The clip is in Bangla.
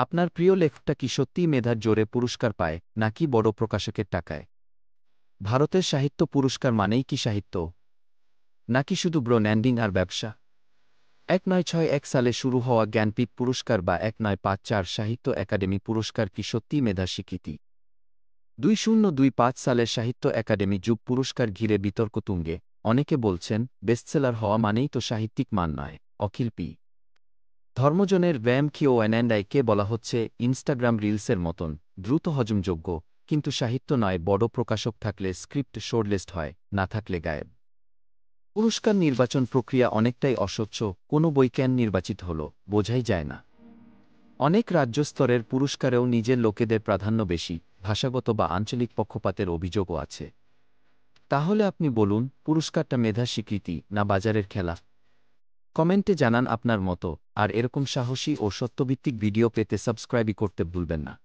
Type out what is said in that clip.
আপনার প্রিয় লেখকটা কি সত্যিই মেধার জোরে পুরস্কার পায়, নাকি বড় প্রকাশকের টাকায়? ভারতের সাহিত্য পুরস্কার মানেই কি সাহিত্য, নাকি শুধু ব্র্যান্ডিং আর ব্যবসা? 1961 সালে শুরু হওয়া জ্ঞানপীঠ পুরস্কার বা 1954 সাহিত্য একাডেমি পুরস্কার কি সত্যিই মেধার স্বীকৃতি? 2025 সালের সাহিত্য একাডেমি যুব পুরস্কার ঘিরে বিতর্ক তুঙ্গে। অনেকে বলছেন, বেস্টসেলার হওয়া মানেই তো সাহিত্যিক মান নয়। অখিল পি. ধর্মজনের ব্যায়াম কিওএনএনআইকে বলা হচ্ছে ইনস্টাগ্রাম রিলসের মতন দ্রুত হজমযোগ্য, কিন্তু সাহিত্য নয়। বড় প্রকাশক থাকলে স্ক্রিপ্ট শর্টলিস্ট হয়, না থাকলে গায়েব। পুরস্কার নির্বাচন প্রক্রিয়া অনেকটাই অস্বচ্ছ। কোনো বই কেন নির্বাচিত হল, বোঝাই যায় না। অনেক রাজ্য স্তরের পুরস্কারেও নিজের লোকেদের প্রাধান্য বেশি, ভাষাগত বা আঞ্চলিক পক্ষপাতের অভিযোগও আছে। তাহলে আপনি বলুন, পুরস্কারটা মেধার স্বীকৃতি না বাজারের খেলা? কমেন্টে জানান আপনার মতো। আর এরকম সাহসী ও সত্যভিত্তিক ভিডিও পেতে সাবস্ক্রাইবই করতে ভুলবেন না।